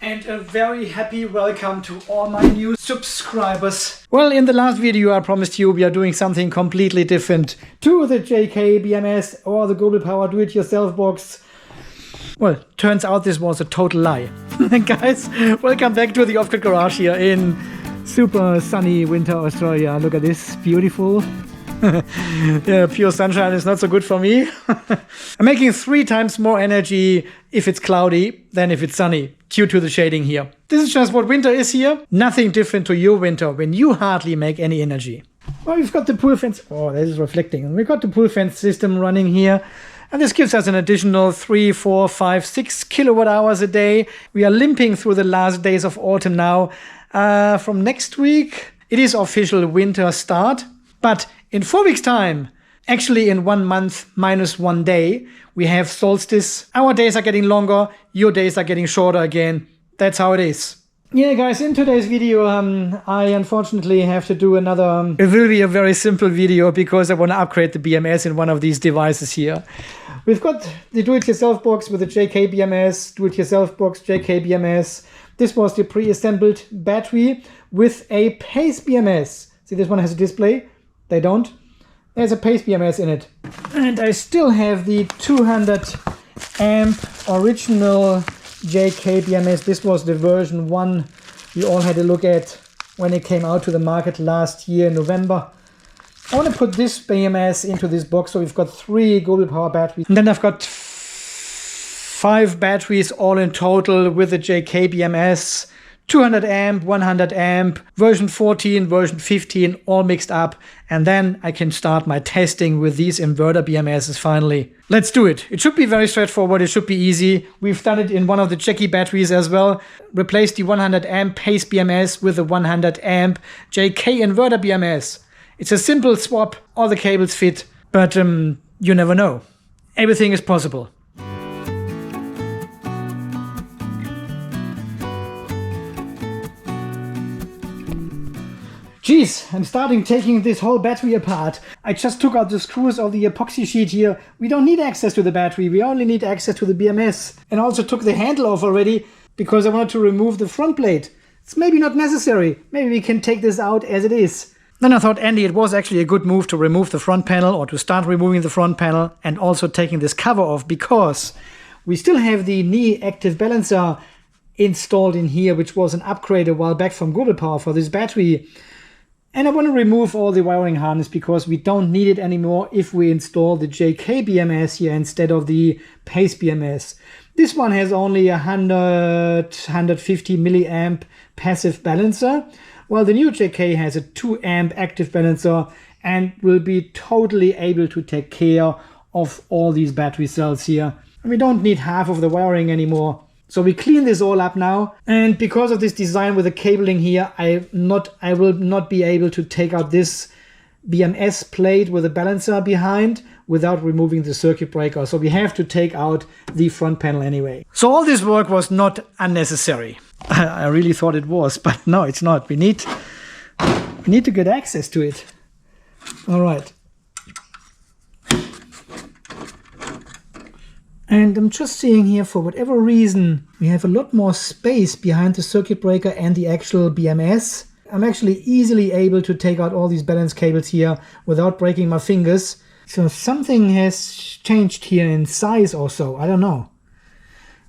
And a very happy welcome to all my new subscribers. Well, in the last video I promised you we are doing something completely different to the JK BMS or the Gobelpower do-it-yourself box. Well, turns out this was a total lie. Guys, welcome back to the off-grid garage here in super sunny winter Australia. Look at this, beautiful. Yeah, pure sunshine is not so good for me. I'm making 3 times more energy if it's cloudy than if it's sunny, due to the shading here. This is just what winter is here. Nothing different to your winter when you hardly make any energy. Well, we've got the pool fence. Oh, this is reflecting. We've got the pool fence system running here. And this gives us an additional 3, 4, 5, 6 kilowatt hours a day. We are limping through the last days of autumn now. From next week, it is official winter start. But in 4 weeks' time, actually in 1 month minus 1 day, we have solstice. Our days are getting longer, your days are getting shorter again. That's how it is. Yeah, guys, in today's video, I unfortunately have to do another... it will be a very simple video because I want to upgrade the BMS in one of these devices here. We've got the do-it-yourself box with the JK BMS, do-it-yourself box, JK BMS. This was the pre-assembled battery with a Pace BMS. See, this one has a display. They don't. There's a Pace BMS in it. And I still have the 200 amp original JK BMS. This was the version 1 we all had a look at when it came out to the market last year in November. I want to put this BMS into this box, so we've got 3 Gobelpower batteries. And then I've got 5 batteries all in total with the JK BMS. 200 amp, 100 amp, version 14, version 15, all mixed up. And then I can start my testing with these inverter BMSs finally. Let's do it. It should be very straightforward. It should be easy. We've done it in one of the JK batteries as well. Replace the 100 amp Pace BMS with the 100 amp JK Inverter BMS. It's a simple swap. All the cables fit, but you never know. Everything is possible. Geez, I'm starting taking this whole battery apart. I just took out the screws of the epoxy sheet here. We don't need access to the battery, we only need access to the BMS. And also took the handle off already because I wanted to remove the front plate. It's maybe not necessary. Maybe we can take this out as it is. Then I thought, Andy, it was actually a good move to remove the front panel or to start removing the front panel and also taking this cover off because we still have the knee active balancer installed in here, which was an upgrade a while back from Gobelpower for this battery. And I want to remove all the wiring harness because we don't need it anymore if we install the JK BMS here instead of the Pace BMS. This one has only a 150 milliamp passive balancer, while the new JK has a 2 amp active balancer and will be totally able to take care of all these battery cells here. And we don't need half of the wiring anymore. So we clean this all up now, and because of this design with the cabling here, I will not be able to take out this BMS plate with a balancer behind without removing the circuit breaker. So we have to take out the front panel anyway. So all this work was not unnecessary. I really thought it was, but no, it's not. We need to get access to it. All right. And I'm just seeing here, for whatever reason, we have a lot more space behind the circuit breaker and the actual BMS. I'm actually easily able to take out all these balance cables here without breaking my fingers. So something has changed here in size or so. I don't know.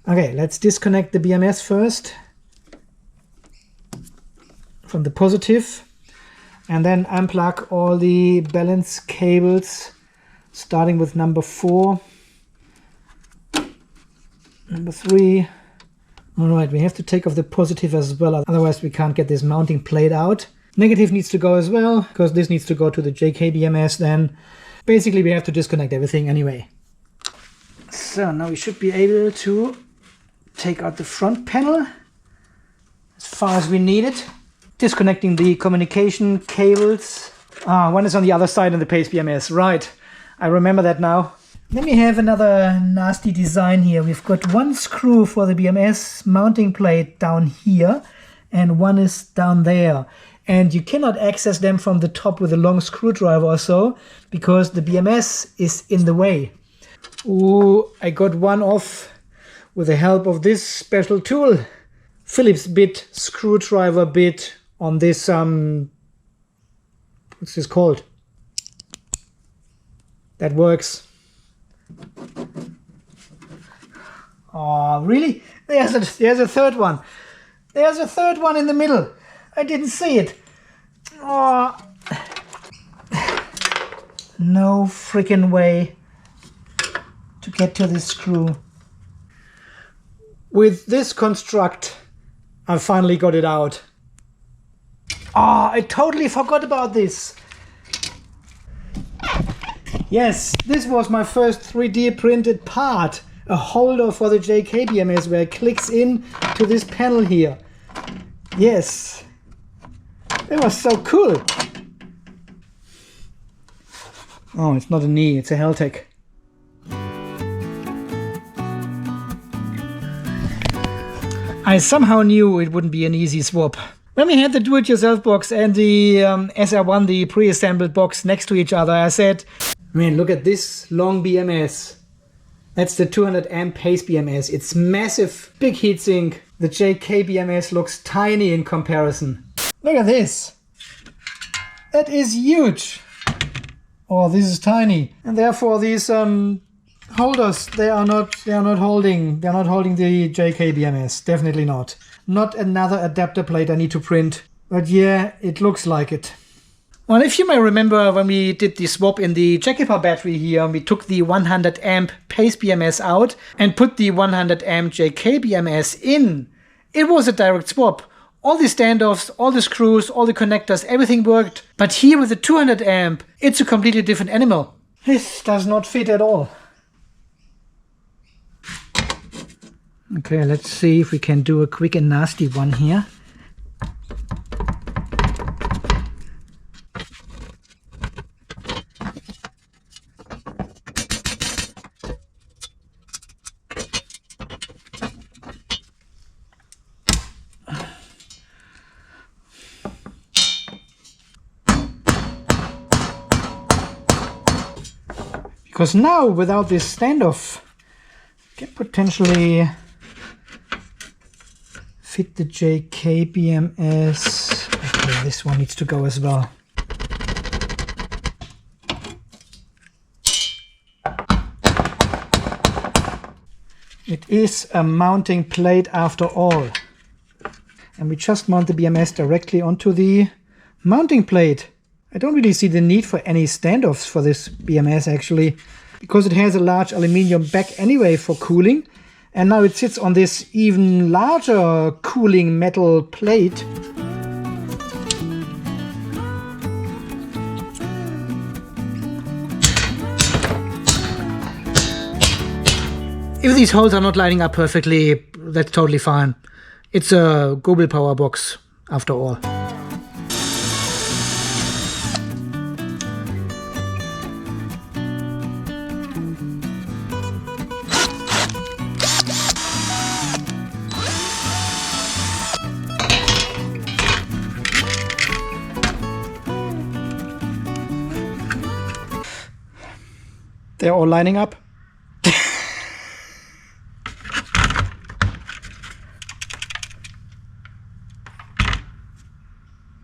Okay, let's disconnect the BMS first from the positive. And then unplug all the balance cables, starting with number 4. Number 3. All right, we have to take off the positive as well, otherwise we can't get this mounting plate out. Negative needs to go as well, because this needs to go to the JK BMS then. Basically, we have to disconnect everything anyway. So now we should be able to take out the front panel as far as we need it. Disconnecting the communication cables. One is on the other side of the Pace BMS. Right, I remember that now. Then we have another nasty design here. We've got 1 screw for the BMS mounting plate down here and 1 is down there. And you cannot access them from the top with a long screwdriver or so because the BMS is in the way. Ooh, I got one off with the help of this special tool. Phillips bit, screwdriver bit on this, what's this called? That works. Oh, really? There's a third one. There's a third one in the middle. I didn't see it. Oh. No freaking way to get to this screw. With this construct, I finally got it out. Oh, I totally forgot about this. Yes, this was my first 3D printed part. A holder for the JK BMS where it clicks in to this panel here. Yes. It was so cool. Oh, it's not a knee, it's a Heltec. I somehow knew it wouldn't be an easy swap. When we had the do-it-yourself box and the SR1, the pre-assembled box next to each other, I said, man, look at this long BMS. That's the 200 amp Pace BMS. It's massive, big heatsink. The JK BMS looks tiny in comparison. Look at this. That is huge. Oh, this is tiny. And therefore these holders, they're not holding the JK BMS. Definitely not. Not another adapter plate I need to print. But yeah, it looks like it. Well, if you may remember when we did the swap in the JK battery here, we took the 100 amp Pace BMS out and put the 100 amp JK BMS in. It was a direct swap. All the standoffs, all the screws, all the connectors, everything worked. But here with the 200 amp, it's a completely different animal. This does not fit at all. Okay, let's see if we can do a quick and nasty one here. Because now, without this standoff, I can potentially fit the JK BMS. Okay, this one needs to go as well. It is a mounting plate after all. And we just mount the BMS directly onto the mounting plate. I don't really see the need for any standoffs for this BMS actually, because it has a large aluminium back anyway for cooling, and now it sits on this even larger cooling metal plate. If these holes are not lining up perfectly, that's totally fine. It's a Gobelpower box after all. They're all lining up.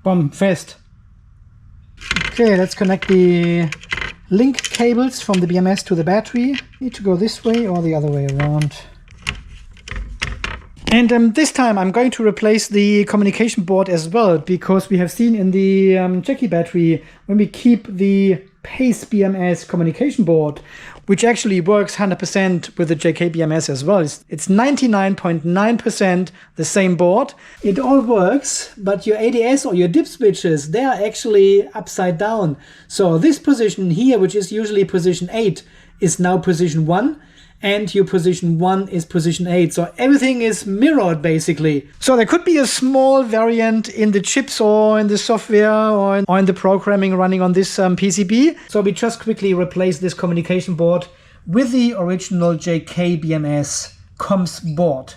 Boom, fast. Okay, let's connect the link cables from the BMS to the battery. Need to go this way or the other way around. And this time I'm going to replace the communication board as well, because we have seen in the JK battery, when we keep the Pace BMS communication board, which actually works 100% with the JK BMS as well. It's 99.9% the same board. It all works, but your ADS or your dip switches, they are actually upside down. So this position here, which is usually position 8, is now position 1. And your position 1 is position 8. So everything is mirrored basically. So there could be a small variant in the chips or in the software or in the programming running on this PCB. So we just quickly replace this communication board with the original JK BMS comms board.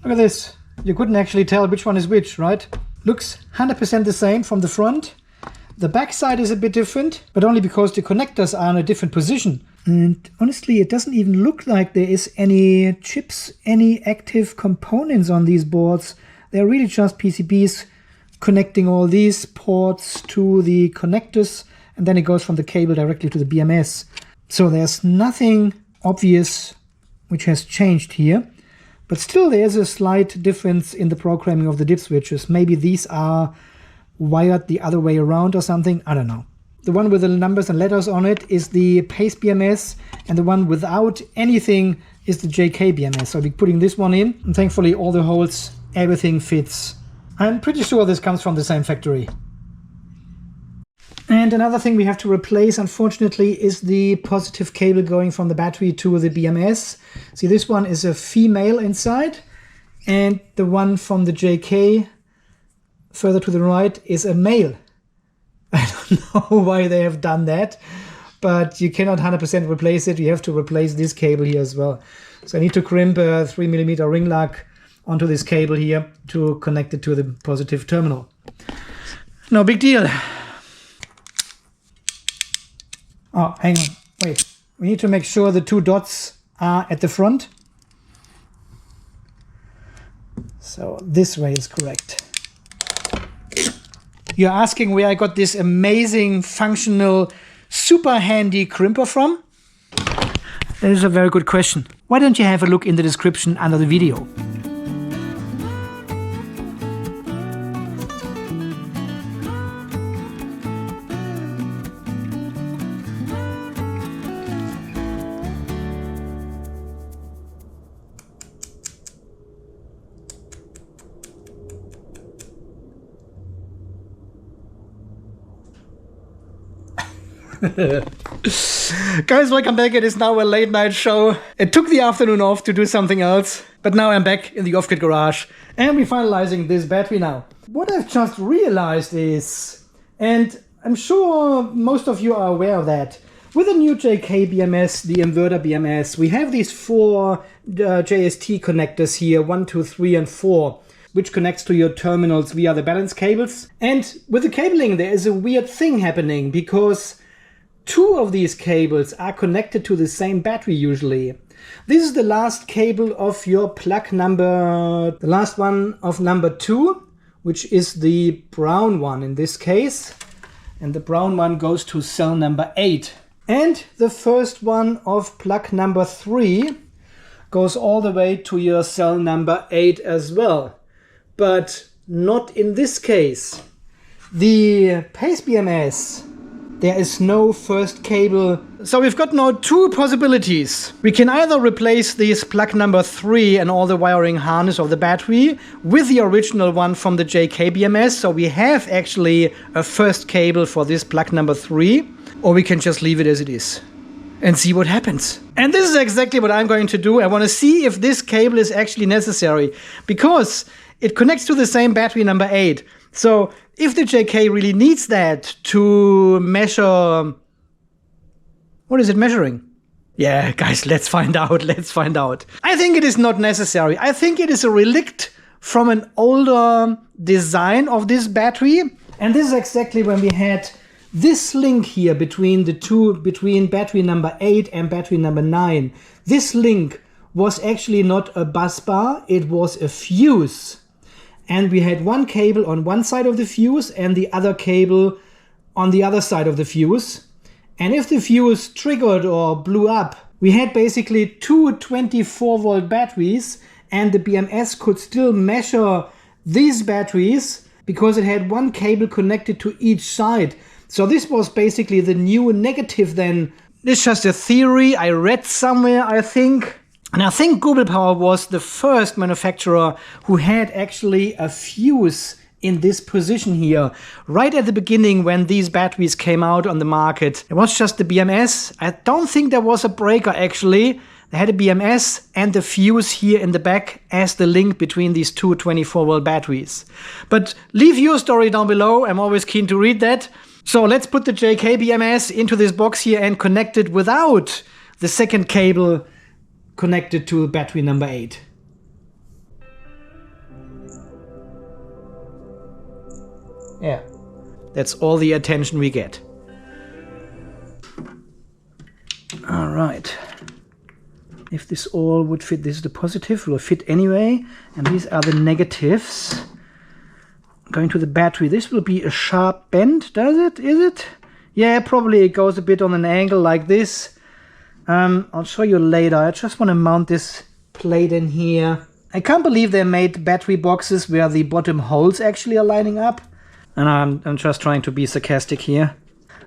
Look at this. You couldn't actually tell which one is which, right? Looks 100% the same from the front. The back side is a bit different, but only because the connectors are in a different position. And honestly, it doesn't even look like there is any chips, any active components on these boards. They're really just PCBs connecting all these ports to the connectors, and then it goes from the cable directly to the BMS. So there's nothing obvious which has changed here, but still there's a slight difference in the programming of the dip switches. Maybe these are wired the other way around or something, I don't know. The one with the numbers and letters on it is the Pace BMS, and the one without anything is the JK BMS. So I'll be putting this one in, and thankfully all the holes, everything fits. I'm pretty sure this comes from the same factory. And another thing we have to replace, unfortunately, is the positive cable going from the battery to the BMS. See, this one is a female inside, and the one from the JK further to the right is a male. I don't know why they have done that, but you cannot 100% replace it. You have to replace this cable here as well. So I need to crimp a 3mm ring lug onto this cable here to connect it to the positive terminal. No big deal. Oh, hang on, wait. We need to make sure the 2 dots are at the front. So this way is correct. You're asking where I got this amazing, functional, super handy crimper from? That is a very good question. Why don't you have a look in the description under the video? Guys, welcome back. It is now a late night show. It took the afternoon off to do something else, but now I'm back in the off-grid garage and we're finalizing this battery now. What I've just realized is, and I'm sure most of you are aware of that, with the new JK BMS, the Inverter BMS, we have these 4 JST connectors here, 1, 2, 3 and 4. Which connects to your terminals via the balance cables. And with the cabling there is a weird thing happening, because 2 of these cables are connected to the same battery usually. This is the last cable of your plug number, the last one of number 2, which is the brown one in this case. And the brown one goes to cell number 8. And the first one of plug number 3 goes all the way to your cell number 8 as well. But not in this case. The Pace BMS, there is no first cable. So we've got now 2 possibilities. We can either replace this plug number 3 and all the wiring harness of the battery with the original one from the JK BMS. So we have actually a first cable for this plug number 3. Or we can just leave it as it is and see what happens. And this is exactly what I'm going to do. I want to see if this cable is actually necessary, because it connects to the same battery number 8. So if the JK really needs that to measure... What is it measuring? Yeah, guys, let's find out. Let's find out. I think it is not necessary. I think it is a relict from an older design of this battery. And this is exactly when we had this link here between the two, between battery number 8 and battery number 9. This link was actually not a bus bar, it was a fuse. And we had one cable on one side of the fuse and the other cable on the other side of the fuse. And if the fuse triggered or blew up, we had basically 2 24-volt batteries, and the BMS could still measure these batteries because it had one cable connected to each side. So this was basically the new negative then. It's just a theory I read somewhere, I think. And I think Gobelpower was the first manufacturer who had actually a fuse in this position here. Right at the beginning when these batteries came out on the market, it was just the BMS. I don't think there was a breaker actually. They had a BMS and the fuse here in the back as the link between these 2 24-volt batteries. But leave your story down below. I'm always keen to read that. So let's put the JK BMS into this box here and connect it without the second cable connected to battery number 8. Yeah, that's all the attention we get. All right. if this all would fit. This is the positive, will fit anyway, and these are the negatives going to the battery. This will be a sharp bend, does it? Is it? Yeah, probably it goes a bit on an angle like this. I'll show you later. I just want to mount this plate in here. I can't believe they made battery boxes where the bottom holes actually are lining up. And I'm just trying to be sarcastic here.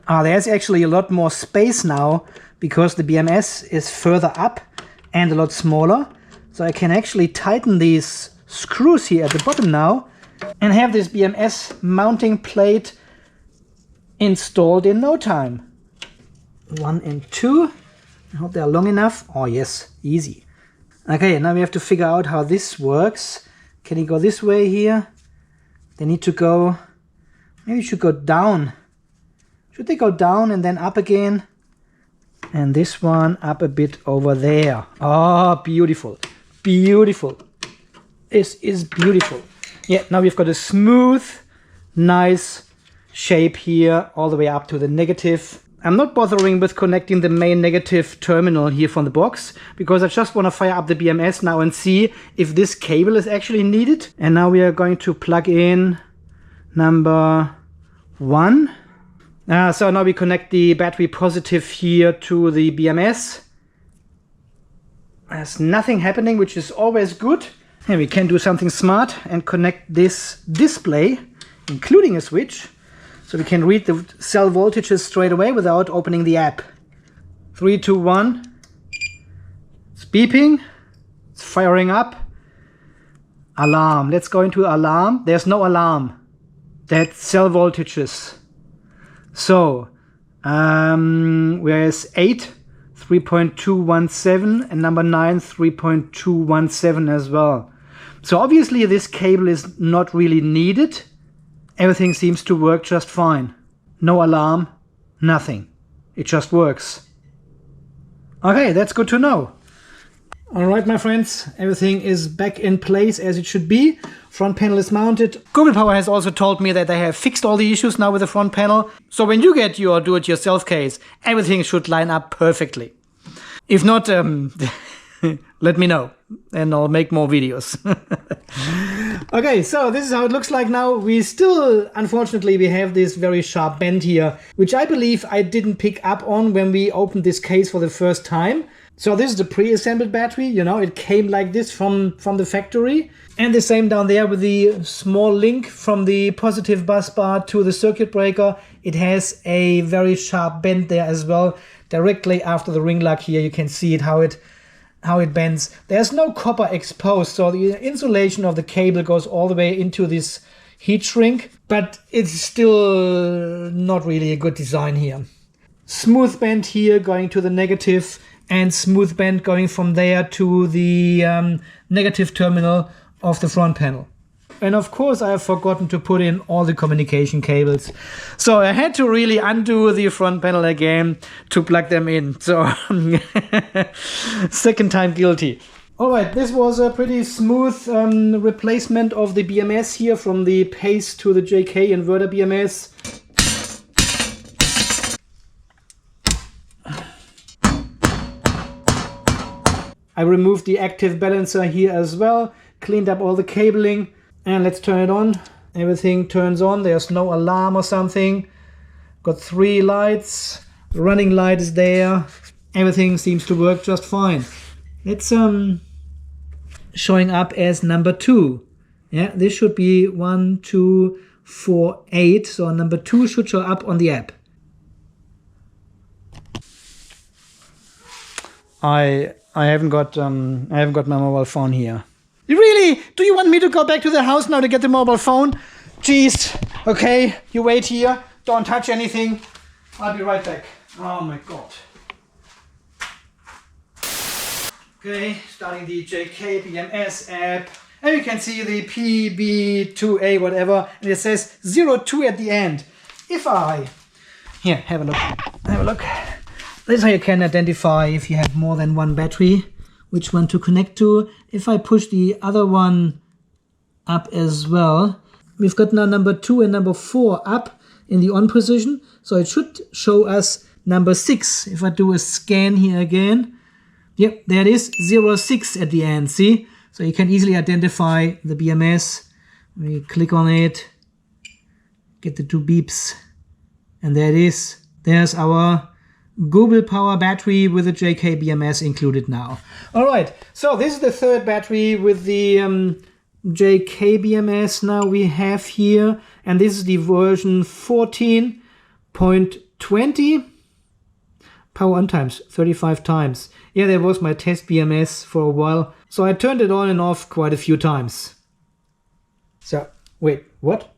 There's actually a lot more space now because the BMS is further up and a lot smaller. So I can actually tighten these screws here at the bottom now and have this BMS mounting plate installed in no time. 1 and 2. I hope they are long enough. Oh yes, easy. Okay, now we have to figure out how this works. Can he go this way here? They need to go, maybe it should go down. Should they go down and then up again? And this one up a bit over there. Oh, beautiful. Beautiful. This is beautiful. Yeah, now we've got a smooth, nice shape here all the way up to the negative. I'm not bothering with connecting the main negative terminal here from the box because I just want to fire up the BMS now and see if this cable is actually needed. And now we are going to plug in number 1. So now we connect the battery positive here to the BMS. There's nothing happening, which is always good. And we can do something smart and connect this display, including a switch. So we can read the cell voltages straight away without opening the app. 3, 2, 1. It's beeping. It's firing up. Alarm. Let's go into alarm. There's no alarm. That's cell voltages. So, whereas 8, 3.217 and number 9, 3.217 as well. So obviously this cable is not really needed. Everything seems to work just fine. No alarm, nothing. It just works. Okay, that's good to know. Alright, my friends, everything is back in place as it should be. Front panel is mounted. Gobelpower has also told me that they have fixed all the issues now with the front panel. So when you get your do-it-yourself case, everything should line up perfectly. If not, let me know and I'll make more videos. Okay, so this is how it looks like now. We still, unfortunately, we have this very sharp bend here, which I believe I didn't pick up on when we opened this case for the first time. So this is the pre-assembled battery, you know, it came like this from the factory. And the same down there with the small link from the positive bus bar to the circuit breaker. It has a very sharp bend there as well. Directly after the ring lock here, you can see it how it bends. There's no copper exposed, so the insulation of the cable goes all the way into this heat shrink, but it's still not really a good design here. Smooth bend here going to the negative and smooth bend going from there to the negative terminal of the front panel. And of course I have forgotten to put in all the communication cables. So I had to really undo the front panel again to plug them in. So second time guilty. Alright, this was a pretty smooth replacement of the BMS here from the Pace to the JK Inverter BMS. I removed the active balancer here as well, cleaned up all the cabling. And let's turn it on. Everything turns on. There's no alarm or something. Got 3 lights. The running light is there. Everything seems to work just fine. It's showing up as number 2. Yeah, this should be 1, 2, 4, 8. So number 2 should show up on the app. I haven't got my mobile phone here. Really? Do you want me to go back to the house now to get the mobile phone? Jeez. Okay, you wait here. Don't touch anything. I'll be right back. Oh my god. Okay, starting the JK BMS app. And you can see the PB2A whatever. And it says 02 at the end. If I... Here, have a look. Have a look. This is how you can identify if you have more than one battery, which one to connect to. If I push the other one up as well, we've got now number 2 and number 4 up in the on position. So it should show us number 6. If I do a scan here again, Yep, there it is, 06 at the end, see? So you can easily identify the BMS. We click on it, get the 2 beeps, and there it is. There's our Gobelpower battery with the JK BMS included now. All right, so this is the third battery with the JK BMS now we have here, and this is the version 14.20. Power on times, 35 times. Yeah, that was my test BMS for a while, so I turned it on and off quite a few times. So, wait, what?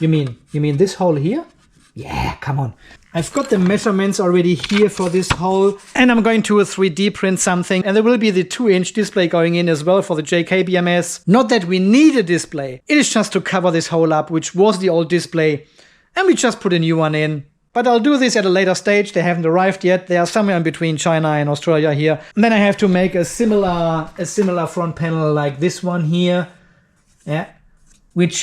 You mean this hole here? Yeah, come on. I've got the measurements already here for this hole, and I'm going to 3D print something, and there will be the 2-inch display going in as well for the JK BMS. Not that we need a display, it is just to cover this hole up, which was the old display, and we just put a new one in. But I'll do this at a later stage. They haven't arrived yet. They are somewhere in between China and Australia here. And then I have to make a similar front panel like this one here. Yeah. Which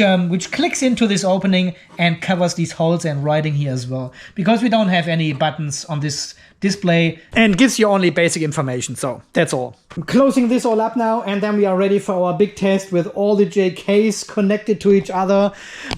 clicks into this opening and covers these holes and writing here as well. Because we don't have any buttons on this display and gives you only basic information. So that's all. I'm closing this all up now, and then we are ready for our big test with all the JKs connected to each other.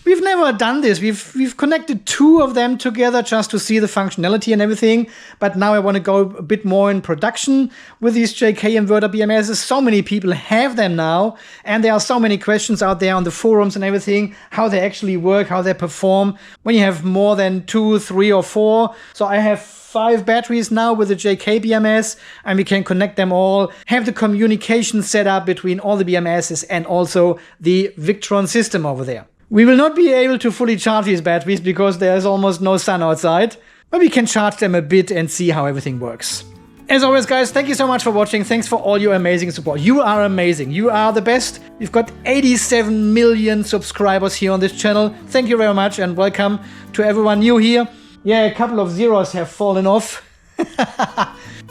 We've never done this. We've connected 2 of them together just to see the functionality and everything. But now I want to go a bit more in production with these JK Inverter BMSs. So many people have them now, and there are so many questions out there on the forums and everything, how they actually work, how they perform when you have more than 2, 3 or 4. So I have 5 batteries now with the JK BMS, and we can connect them all, have the communication set up between all the BMSs and also the Victron system over there. We will not be able to fully charge these batteries because there's almost no sun outside, but we can charge them a bit and see how everything works. As always, guys, thank you so much for watching. Thanks for all your amazing support. You are amazing. You are the best. We've got 87 million subscribers here on this channel. Thank you very much, and welcome to everyone new here. Yeah, a couple of zeros have fallen off.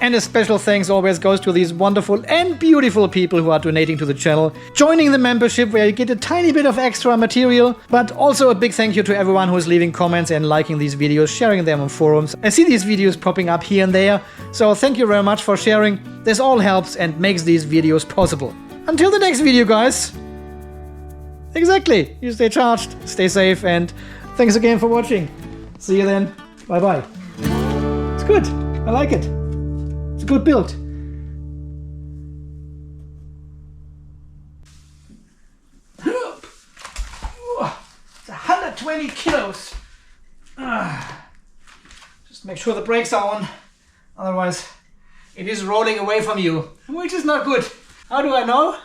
And a special thanks always goes to these wonderful and beautiful people who are donating to the channel, joining the membership where you get a tiny bit of extra material, but also a big thank you to everyone who is leaving comments and liking these videos, sharing them on forums. I see these videos popping up here and there, so thank you very much for sharing. This all helps and makes these videos possible. Until the next video, guys. Exactly. You stay charged, stay safe, and thanks again for watching. See you then. Bye-bye. It's good. I like it. It's a good build. It's 120 kilos. Just make sure the brakes are on. Otherwise, it is rolling away from you, which is not good. How do I know?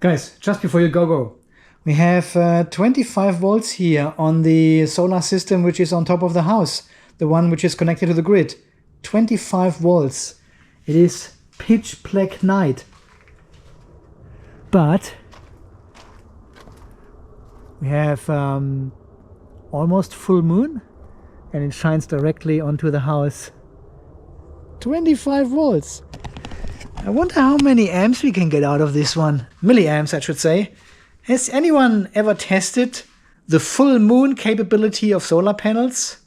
Guys, just before you go. We have 25 volts here on the solar system which is on top of the house, the one which is connected to the grid. 25 volts. It is pitch black night. But we have almost full moon, and it shines directly onto the house. 25 volts. I wonder how many amps we can get out of this one. Milliamps, I should say. Has anyone ever tested the full moon capability of solar panels?